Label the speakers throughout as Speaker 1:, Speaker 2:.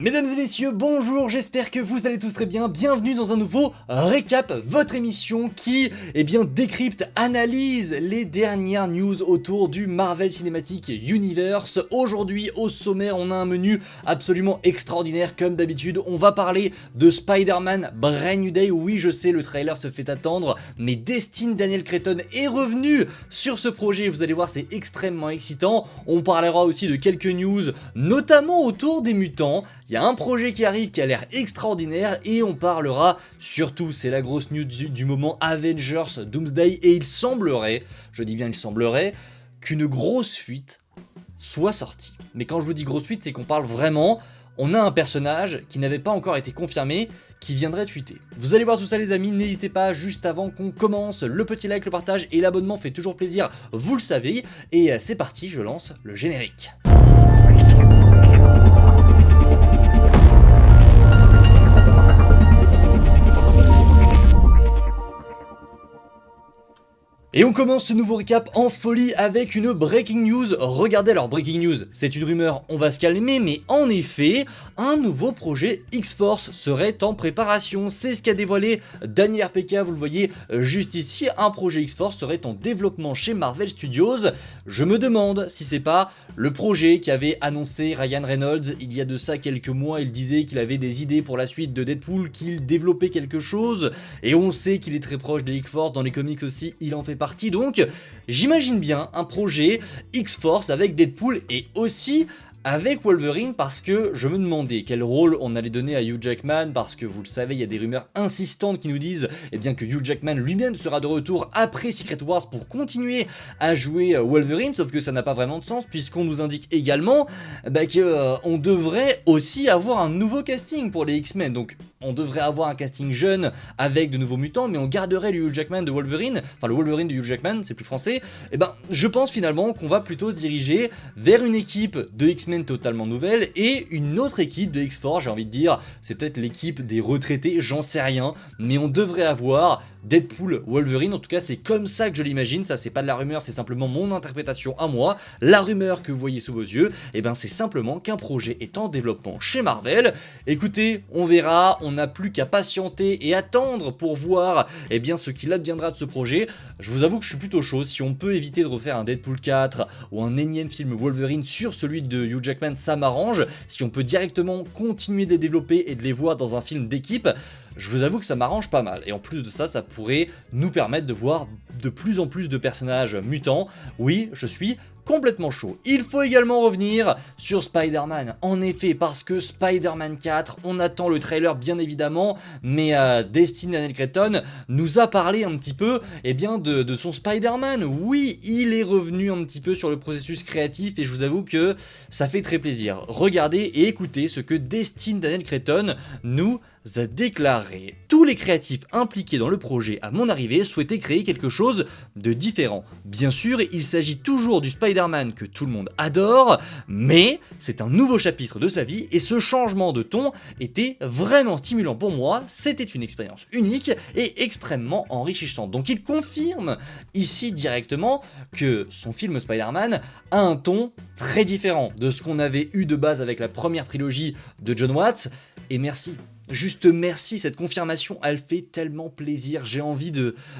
Speaker 1: Mesdames et messieurs, bonjour, j'espère que vous allez tous très bien, bienvenue dans un nouveau récap, votre émission qui, décrypte, analyse les dernières news autour du Marvel Cinematic Universe. Aujourd'hui, au sommaire, on a un menu absolument extraordinaire, comme d'habitude, on va parler de Spider-Man Brand New Day. Oui, je sais, le trailer se fait attendre, mais Destin Daniel Cretton est revenu sur ce projet, vous allez voir, c'est extrêmement excitant. On parlera aussi de quelques news, notamment autour des mutants. Il y a un projet qui arrive qui a l'air extraordinaire et on parlera surtout, c'est la grosse news du moment, Avengers Doomsday, et il semblerait, je dis bien il semblerait, qu'une grosse fuite soit sortie. Mais quand je vous dis grosse fuite, c'est qu'on parle vraiment, on a un personnage qui n'avait pas encore été confirmé, qui viendrait tweeter. Vous allez voir tout ça les amis, n'hésitez pas juste avant qu'on commence, le petit like, le partage et l'abonnement fait toujours plaisir, vous le savez, et c'est parti, je lance le générique. Et on commence ce nouveau récap en folie avec une breaking news. Regardez, alors breaking news, c'est une rumeur, on va se calmer, mais en effet, un nouveau projet X-Force serait en préparation. C'est ce qu'a dévoilé Daniel RPK, vous le voyez juste ici, un projet X-Force serait en développement chez Marvel Studios. Je me demande si c'est pas le projet qu'avait annoncé Ryan Reynolds il y a de ça quelques mois. Il disait qu'il avait des idées pour la suite de Deadpool, qu'il développait quelque chose, et on sait qu'il est très proche des X-Force, dans les comics aussi, il en fait partie, donc j'imagine bien un projet X-Force avec Deadpool et aussi avec Wolverine, parce que je me demandais quel rôle on allait donner à Hugh Jackman, parce que vous le savez, il y a des rumeurs insistantes qui nous disent que Hugh Jackman lui-même sera de retour après Secret Wars pour continuer à jouer Wolverine, sauf que ça n'a pas vraiment de sens puisqu'on nous indique également qu'on devrait aussi avoir un nouveau casting pour les X-Men, donc on devrait avoir un casting jeune avec de nouveaux mutants, mais on garderait le Hugh Jackman de Wolverine, enfin le Wolverine de Hugh Jackman, c'est plus français. Je pense finalement qu'on va plutôt se diriger vers une équipe de X-Men totalement nouvelle et une autre équipe de X-Force, j'ai envie de dire, c'est peut-être l'équipe des retraités, j'en sais rien, mais on devrait avoir Deadpool, Wolverine, en tout cas c'est comme ça que je l'imagine, ça c'est pas de la rumeur, c'est simplement mon interprétation à moi. La rumeur que vous voyez sous vos yeux, c'est simplement qu'un projet est en développement chez Marvel. Écoutez, on verra, on n'a plus qu'à patienter et attendre pour voir ce qu'il adviendra de ce projet. Je vous avoue que je suis plutôt chaud, si on peut éviter de refaire un Deadpool 4 ou un énième film Wolverine sur celui de Hugh Jackman, ça m'arrange. Si on peut directement continuer de les développer et de les voir dans un film d'équipe, je vous avoue que ça m'arrange pas mal, et en plus de ça, ça pourrait nous permettre de voir de plus en plus de personnages mutants. Oui, je suis complètement chaud. Il faut également revenir sur Spider-Man, en effet, parce que Spider-Man 4, on attend le trailer bien évidemment, mais Destin Daniel Cretton nous a parlé un petit peu de son Spider-Man. Oui, il est revenu un petit peu sur le processus créatif et je vous avoue que ça fait très plaisir. Regardez et écoutez ce que Destin Daniel Cretton nous a déclaré. Tous les créatifs impliqués dans le projet à mon arrivée souhaitaient créer quelque chose de différent. Bien sûr, il s'agit toujours du Spider-Man que tout le monde adore, mais c'est un nouveau chapitre de sa vie et ce changement de ton était vraiment stimulant pour moi. C'était une expérience unique et extrêmement enrichissante. Donc il confirme ici directement que son film Spider-Man a un ton très différent de ce qu'on avait eu de base avec la première trilogie de John Watts, et merci. Juste merci, cette confirmation, elle fait tellement plaisir, j'ai envie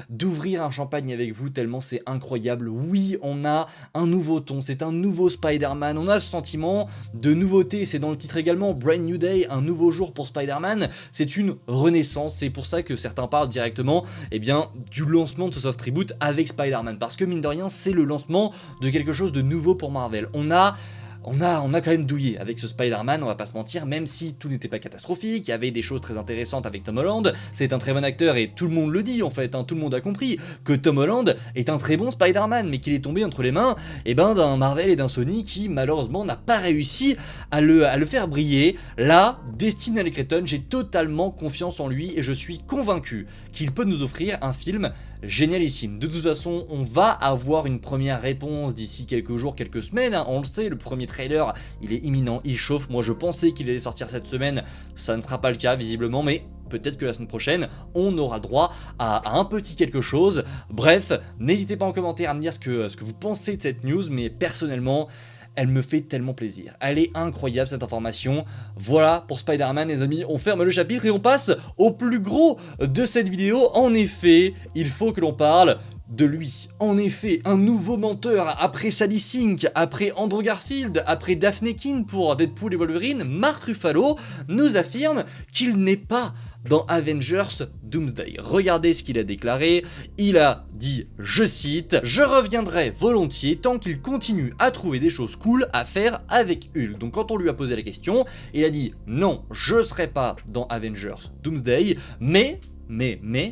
Speaker 1: d'ouvrir un champagne avec vous tellement c'est incroyable. Oui, on a un nouveau ton, c'est un nouveau Spider-Man, on a ce sentiment de nouveauté, c'est dans le titre également, Brand New Day, un nouveau jour pour Spider-Man, c'est une renaissance, c'est pour ça que certains parlent directement du lancement de ce soft reboot avec Spider-Man, parce que mine de rien, c'est le lancement de quelque chose de nouveau pour Marvel. On a quand même douillé avec ce Spider-Man, on va pas se mentir, même si tout n'était pas catastrophique, il y avait des choses très intéressantes avec Tom Holland, c'est un très bon acteur et tout le monde le dit en fait, tout le monde a compris que Tom Holland est un très bon Spider-Man, mais qu'il est tombé entre les mains d'un Marvel et d'un Sony qui malheureusement n'a pas réussi à le faire briller. Là, Destin Daniel Cretton, j'ai totalement confiance en lui et je suis convaincu qu'il peut nous offrir un film génialissime. De toute façon, on va avoir une première réponse d'ici quelques jours, quelques semaines, on le sait, le premier trailer, il est imminent, il chauffe. Moi je pensais qu'il allait sortir cette semaine, ça ne sera pas le cas visiblement, mais peut-être que la semaine prochaine, on aura droit à un petit quelque chose. Bref, n'hésitez pas en commentaire à me dire ce que vous pensez de cette news, mais personnellement, elle me fait tellement plaisir. Elle est incroyable cette information. Voilà pour Spider-Man les amis, on ferme le chapitre et on passe au plus gros de cette vidéo. En effet, il faut que l'on parle de lui. En effet, un nouveau menteur après Sally Sink, après Andrew Garfield, après Daphne Keane pour Deadpool et Wolverine, Mark Ruffalo nous affirme qu'il n'est pas dans Avengers Doomsday. Regardez ce qu'il a déclaré, il a dit, je cite, « Je reviendrai volontiers tant qu'il continue à trouver des choses cool à faire avec Hulk ». Donc quand on lui a posé la question, il a dit, non, je serai pas dans Avengers Doomsday, mais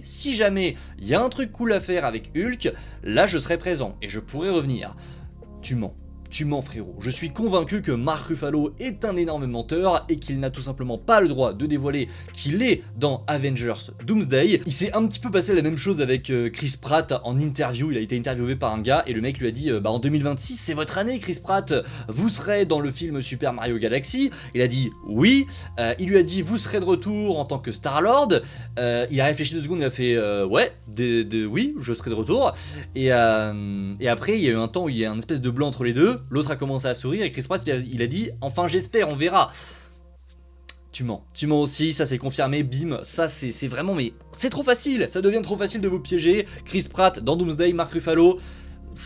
Speaker 1: si jamais il y a un truc cool à faire avec Hulk, là je serai présent et je pourrai revenir. Tu mens frérot, je suis convaincu que Mark Ruffalo est un énorme menteur et qu'il n'a tout simplement pas le droit de dévoiler qu'il est dans Avengers Doomsday. Il s'est un petit peu passé la même chose avec Chris Pratt en interview, il a été interviewé par un gars et le mec lui a dit bah en 2026 c'est votre année Chris Pratt, vous serez dans le film Super Mario Galaxy. Il a dit oui, il lui a dit vous serez de retour en tant que Star-Lord, il a réfléchi 2 secondes, il a fait ouais, oui je serai de retour et après il y a eu un temps où il y a un espèce de blanc entre les deux. L'autre a commencé à sourire et Chris Pratt il a dit enfin j'espère, on verra. Tu mens aussi, ça c'est confirmé, bim, ça c'est vraiment, mais c'est trop facile, ça devient trop facile de vous piéger. Chris Pratt dans Doomsday, Mark Ruffalo,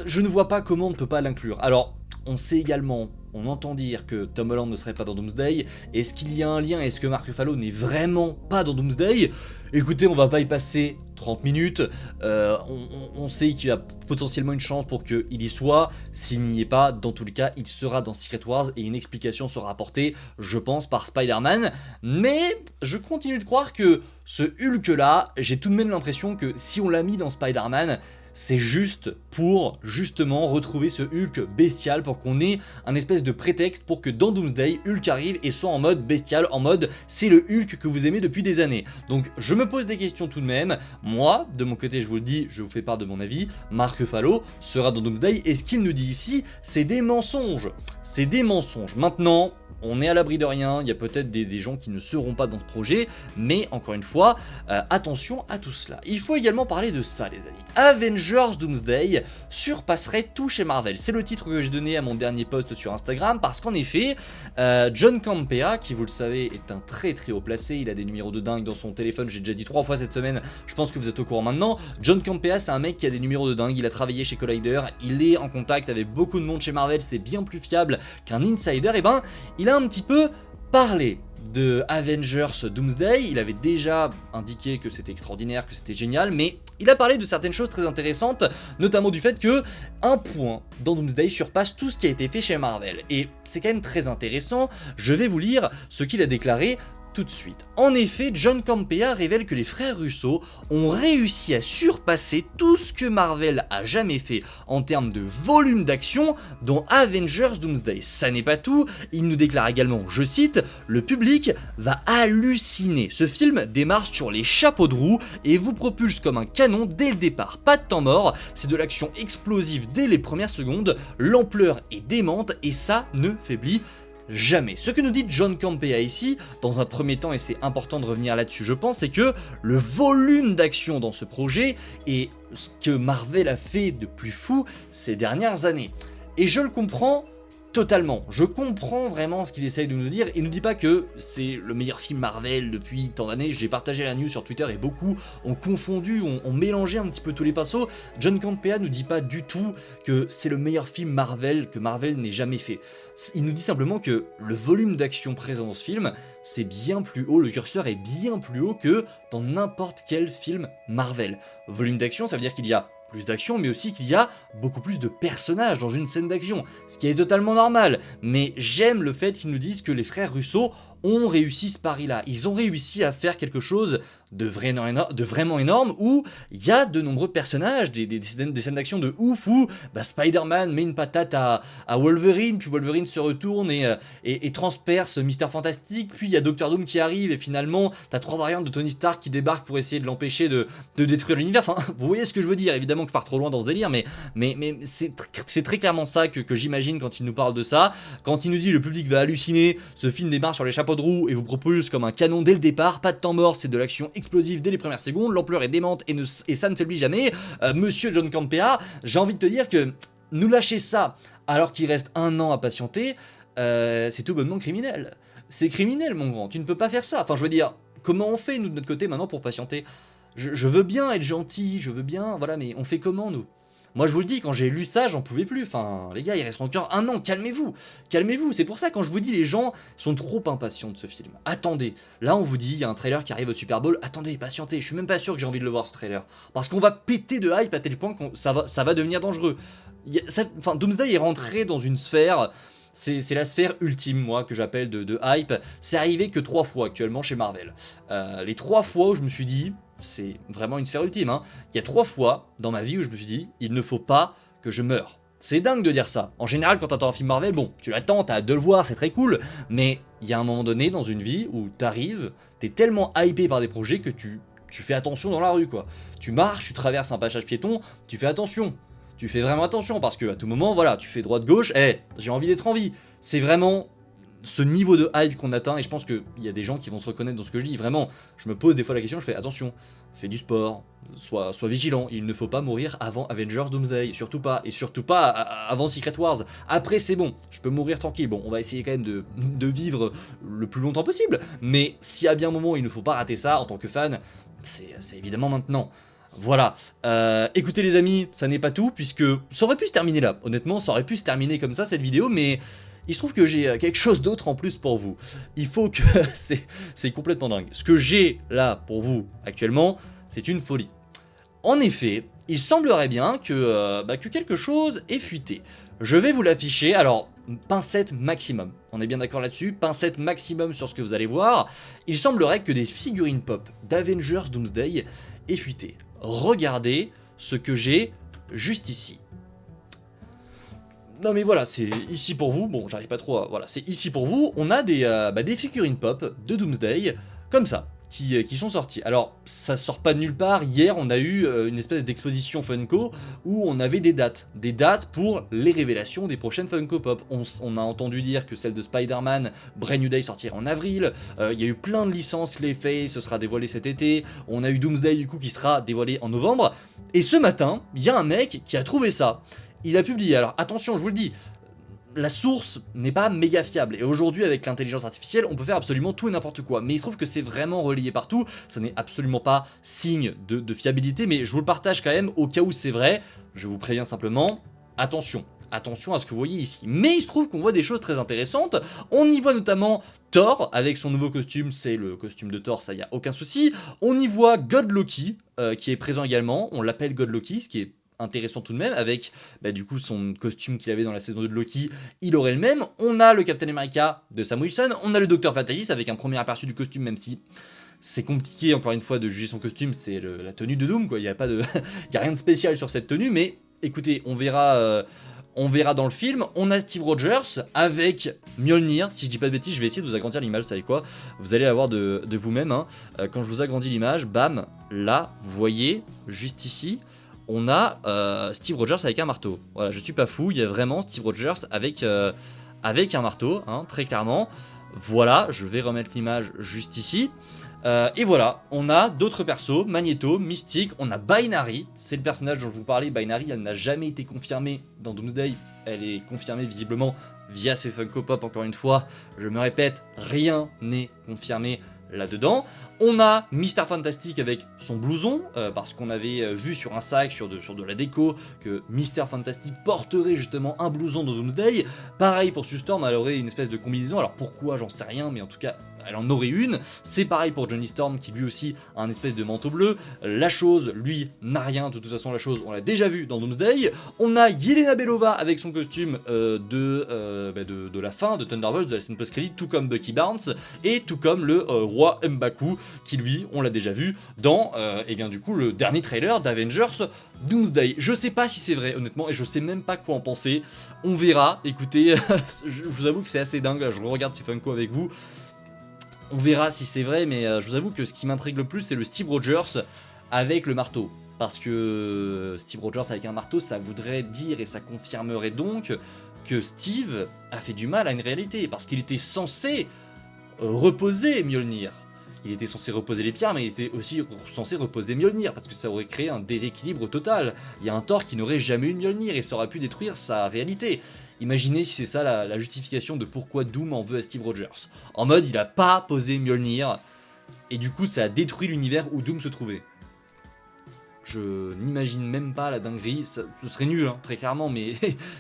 Speaker 1: je ne vois pas comment on ne peut pas l'inclure. Alors, on sait également, on entend dire que Tom Holland ne serait pas dans Doomsday. Est-ce qu'il y a un lien? Est-ce que Mark Ruffalo n'est vraiment pas dans Doomsday? Écoutez, on va pas y passer 30 minutes, on sait qu'il y a potentiellement une chance pour qu'il y soit. S'il n'y est pas, dans tous les cas, il sera dans Secret Wars et une explication sera apportée, je pense, par Spider-Man. Mais je continue de croire que ce Hulk-là, j'ai tout de même l'impression que si on l'a mis dans Spider-Man, c'est juste pour justement retrouver ce Hulk bestial, pour qu'on ait un espèce de prétexte pour que dans Doomsday, Hulk arrive et soit en mode bestial, en mode c'est le Hulk que vous aimez depuis des années. Donc je me pose des questions tout de même. Moi, de mon côté, je vous le dis, je vous fais part de mon avis, Mark Ruffalo sera dans Doomsday et ce qu'il nous dit ici, c'est des mensonges. C'est des mensonges. Maintenant, on est à l'abri de rien, il y a peut-être des gens qui ne seront pas dans ce projet, mais encore une fois, attention à tout cela. Il faut également parler de ça les amis. Avengers Doomsday surpasserait tout chez Marvel. C'est le titre que j'ai donné à mon dernier post sur Instagram, parce qu'en effet, John Campea, qui vous le savez est un très haut placé, il a des numéros de dingue dans son téléphone, j'ai déjà dit 3 fois cette semaine, je pense que vous êtes au courant maintenant. John Campea c'est un mec qui a des numéros de dingue, il a travaillé chez Collider, il est en contact avec beaucoup de monde chez Marvel, c'est bien plus fiable qu'un insider, et ben il a un petit peu parlé de Avengers Doomsday, il avait déjà indiqué que c'était extraordinaire, que c'était génial, mais il a parlé de certaines choses très intéressantes, notamment du fait que un point dans Doomsday surpasse tout ce qui a été fait chez Marvel. Et c'est quand même très intéressant, je vais vous lire ce qu'il a déclaré tout de suite. En effet, John Campea révèle que les frères Russo ont réussi à surpasser tout ce que Marvel a jamais fait en termes de volume d'action dans Avengers Doomsday. Ça n'est pas tout, il nous déclare également, je cite, « Le public va halluciner. Ce film démarre sur les chapeaux de roue et vous propulse comme un canon dès le départ. Pas de temps mort, c'est de l'action explosive dès les premières secondes, l'ampleur est démente et ça ne faiblit jamais. » Ce que nous dit John Campea ici, dans un premier temps, et c'est important de revenir là-dessus je pense, c'est que le volume d'action dans ce projet est ce que Marvel a fait de plus fou ces dernières années. Et je le comprends totalement, je comprends vraiment ce qu'il essaye de nous dire. Il ne nous dit pas que c'est le meilleur film Marvel depuis tant d'années. J'ai partagé la news sur Twitter et beaucoup ont confondu, ont mélangé un petit peu tous les pinceaux. John Campea ne dit pas du tout que c'est le meilleur film Marvel que Marvel n'ait jamais fait. Il nous dit simplement que le volume d'action présent dans ce film, c'est bien plus haut, le curseur est bien plus haut que dans n'importe quel film Marvel. Volume d'action, ça veut dire qu'il y a plus d'action, mais aussi qu'il y a beaucoup plus de personnages dans une scène d'action, ce qui est totalement normal. Mais j'aime le fait qu'ils nous disent que les frères Russo ont réussi ce pari-là. Ils ont réussi à faire quelque chose de vraiment énorme où il y a de nombreux personnages, des scènes d'action de ouf où Spider-Man met une patate à Wolverine, puis Wolverine se retourne et transperce Mister Fantastic, puis il y a Doctor Doom qui arrive et finalement t'as 3 variantes de Tony Stark qui débarquent pour essayer de l'empêcher de détruire l'univers. Enfin, vous voyez ce que je veux dire, évidemment que je pars trop loin dans ce délire, mais c'est très clairement ça que j'imagine quand il nous parle de ça. Quand il nous dit le public va halluciner, ce film démarre sur les chapeaux de roue et vous propulse comme un canon dès le départ, pas de temps mort, c'est de l'action explosive dès les premières secondes, l'ampleur est démente et ça ne faiblit jamais. Monsieur John Campea, j'ai envie de te dire que nous lâcher ça alors qu'il reste 1 an à patienter, c'est tout bonnement criminel. C'est criminel, mon grand, tu ne peux pas faire ça. Enfin, je veux dire, comment on fait, nous, de notre côté, maintenant, pour patienter? Je veux bien être gentil, je veux bien, voilà, mais on fait comment, nous? Moi, je vous le dis, quand j'ai lu ça, j'en pouvais plus. Enfin, les gars, il reste encore 1 an, calmez-vous. Calmez-vous, c'est pour ça, quand je vous dis, les gens sont trop impatients de ce film. Attendez, là, on vous dit, il y a un trailer qui arrive au Super Bowl. Attendez, patientez, je suis même pas sûr que j'ai envie de le voir, ce trailer. Parce qu'on va péter de hype à tel point que ça va devenir dangereux. Enfin, Doomsday est rentré dans une sphère... C'est la sphère ultime, moi, que j'appelle de hype. C'est arrivé que 3 fois actuellement chez Marvel. Les 3 fois où je me suis dit, c'est vraiment une sphère ultime, hein. Il y a 3 fois dans ma vie où je me suis dit, il ne faut pas que je meure. C'est dingue de dire ça. En général, quand t'attends un film Marvel, bon, tu l'attends, t'as hâte de le voir, c'est très cool. Mais il y a un moment donné dans une vie où t'arrives, t'es tellement hypé par des projets que tu fais attention dans la rue, quoi. Tu marches, tu traverses un passage piéton, tu fais attention. Tu fais vraiment attention parce que à tout moment, voilà, tu fais droite-gauche, j'ai envie d'être en vie. C'est vraiment ce niveau de hype qu'on atteint et je pense qu'il y a des gens qui vont se reconnaître dans ce que je dis. Vraiment, je me pose des fois la question, je fais attention, fais du sport, sois vigilant, il ne faut pas mourir avant Avengers Doomsday, surtout pas, et surtout pas avant Secret Wars. Après, c'est bon, je peux mourir tranquille. Bon, on va essayer quand même de vivre le plus longtemps possible, mais s'il y a bien un moment où il ne faut pas rater ça en tant que fan, c'est évidemment maintenant. Voilà, écoutez les amis, ça n'est pas tout, puisque ça aurait pu se terminer là, honnêtement, ça aurait pu se terminer comme ça cette vidéo, mais il se trouve que j'ai quelque chose d'autre en plus pour vous. Il faut que... c'est complètement dingue. Ce que j'ai là pour vous actuellement, c'est une folie. En effet, il semblerait bien que quelque chose est fuité. Je vais vous l'afficher, alors, pincette maximum, on est bien d'accord là-dessus, pincette maximum sur ce que vous allez voir. Il semblerait que des figurines pop d'Avengers Doomsday aient fuité. Regardez ce que j'ai juste ici. Non mais voilà, c'est ici pour vous, bon j'arrive pas trop à... Voilà, c'est ici pour vous, on a des figurines pop de Doomsday, comme ça, qui sont sorties. Alors, ça sort pas de nulle part, hier on a eu une espèce d'exposition Funko, où on avait des dates pour les révélations des prochaines Funko Pop. On a entendu dire que celle de Spider-Man, Brand New Day sortira en avril, il y a eu plein de licences, Clayface, ce sera dévoilé cet été, on a eu Doomsday du coup qui sera dévoilé en novembre, et ce matin, il y a un mec qui a trouvé ça. Il a publié, alors attention, je vous le dis, la source n'est pas méga fiable, et aujourd'hui avec l'intelligence artificielle, on peut faire absolument tout et n'importe quoi, mais il se trouve que c'est vraiment relayé partout, ça n'est absolument pas signe de fiabilité, mais je vous le partage quand même, au cas où c'est vrai, je vous préviens simplement, attention. Attention à ce que vous voyez ici. Mais il se trouve qu'on voit des choses très intéressantes. On y voit notamment Thor avec son nouveau costume, c'est le costume de Thor, ça y a aucun souci. On y voit God Loki qui est présent également, on l'appelle God Loki, ce qui est intéressant tout de même, avec du coup son costume qu'il avait dans la saison 2 de Loki, il aurait le même. On a le Captain America de Sam Wilson, on a le Dr Fatalis avec un premier aperçu du costume, même si c'est compliqué encore une fois de juger son costume, c'est la tenue de Doom quoi, il n'y a pas de... il y a rien de spécial sur cette tenue, mais écoutez, on verra dans le film. On a Steve Rogers avec Mjolnir, si je dis pas de bêtises, je vais essayer de vous agrandir l'image, vous savez quoi, vous allez la voir de vous-même, hein. Quand je vous agrandis l'image, bam, là, vous voyez, juste ici, on a Steve Rogers avec un marteau. Voilà, je suis pas fou, il y a vraiment Steve Rogers avec un marteau, hein, très clairement. Voilà, je vais remettre l'image juste ici. Et voilà, on a d'autres persos, Magneto, Mystique, on a Binary, c'est le personnage dont je vous parlais. Binary, elle n'a jamais été confirmée dans Doomsday, elle est confirmée visiblement via ses Funko Pop, encore une fois, je me répète, rien n'est confirmé là-dedans. On a Mr Fantastic avec son blouson, parce qu'on avait vu sur un sac, sur de la déco, que Mr Fantastic porterait justement un blouson dans Doomsday. Pareil pour Sue Storm, elle aurait une espèce de combinaison, alors pourquoi j'en sais rien, mais en tout cas elle en aurait une. C'est pareil pour Johnny Storm qui lui aussi a un espèce de manteau bleu. La Chose, lui, n'a rien, de toute façon La Chose on l'a déjà vu dans Doomsday. On a Yelena Belova avec son costume de la fin de Thunderbolts, de la scène post-crédit, tout comme Bucky Barnes, et tout comme le roi M'Baku, qui lui, on l'a déjà vu dans du coup le dernier trailer d'Avengers Doomsday. Je sais pas si c'est vrai honnêtement, et je sais même pas quoi en penser, on verra. Écoutez, je vous avoue que c'est assez dingue, là, je regarde ces Funko avec vous. On verra si c'est vrai, mais je vous avoue que ce qui m'intrigue le plus, c'est le Steve Rogers avec le marteau. Parce que Steve Rogers avec un marteau, ça voudrait dire et ça confirmerait donc que Steve a fait du mal à une réalité. Parce qu'il était censé reposer Mjolnir. il était censé reposer les pierres, mais il était aussi censé reposer Mjolnir, parce que ça aurait créé un déséquilibre total. Il y a un Thor qui n'aurait jamais eu de Mjolnir, et ça aurait pu détruire sa réalité. Imaginez si c'est ça la justification de pourquoi Doom en veut à Steve Rogers. En mode, il a pas posé Mjolnir, et du coup ça a détruit l'univers où Doom se trouvait. Je n'imagine même pas la dinguerie, ce serait nul hein, très clairement, mais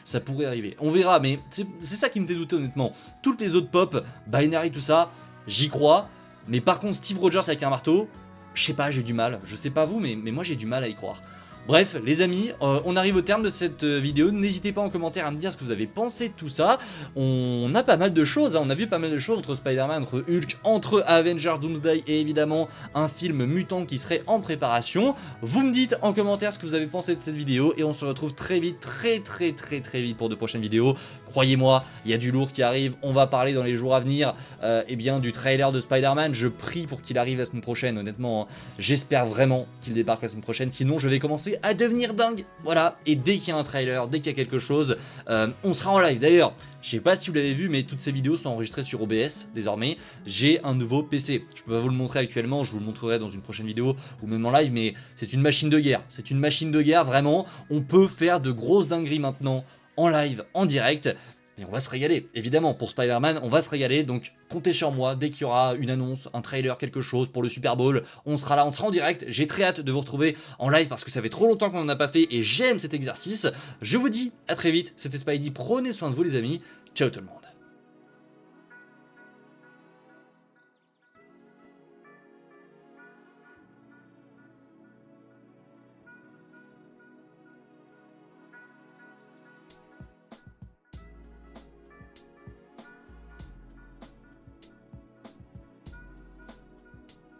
Speaker 1: ça pourrait arriver. On verra, mais c'est ça qui me fait douter honnêtement. Toutes les autres pop, Binary, tout ça, j'y crois, mais par contre Steve Rogers avec un marteau, je sais pas, j'ai du mal. Je sais pas vous, mais moi j'ai du mal à y croire. Bref, les amis, on arrive au terme de cette vidéo. N'hésitez pas en commentaire à me dire ce que vous avez pensé de tout ça. On a pas mal de choses, hein. On a vu pas mal de choses entre Spider-Man, entre Hulk, entre Avengers Doomsday et évidemment un film mutant qui serait en préparation. Vous me dites en commentaire ce que vous avez pensé de cette vidéo et on se retrouve très vite, très vite pour de prochaines vidéos. Croyez-moi, il y a du lourd qui arrive. On va parler dans les jours à venir eh bien, du trailer de Spider-Man. Je prie pour qu'il arrive la semaine prochaine, honnêtement. Hein. J'espère vraiment qu'il débarque la semaine prochaine. Sinon, je vais commencer à devenir dingue, voilà, et dès qu'il y a un trailer, dès qu'il y a quelque chose, on sera en live. D'ailleurs, je sais pas si vous l'avez vu, mais toutes ces vidéos sont enregistrées sur OBS, désormais, j'ai un nouveau PC, je peux pas vous le montrer actuellement, je vous le montrerai dans une prochaine vidéo, ou même en live, mais c'est une machine de guerre, vraiment, on peut faire de grosses dingueries maintenant, en live, en direct, et on va se régaler, évidemment, pour Spider-Man, on va se régaler, donc comptez sur moi, dès qu'il y aura une annonce, un trailer, quelque chose pour le Super Bowl, on sera là, on sera en direct, j'ai très hâte de vous retrouver en live parce que ça fait trop longtemps qu'on n'en a pas fait et j'aime cet exercice. Je vous dis à très vite, c'était Spidey, prenez soin de vous les amis, ciao tout le monde.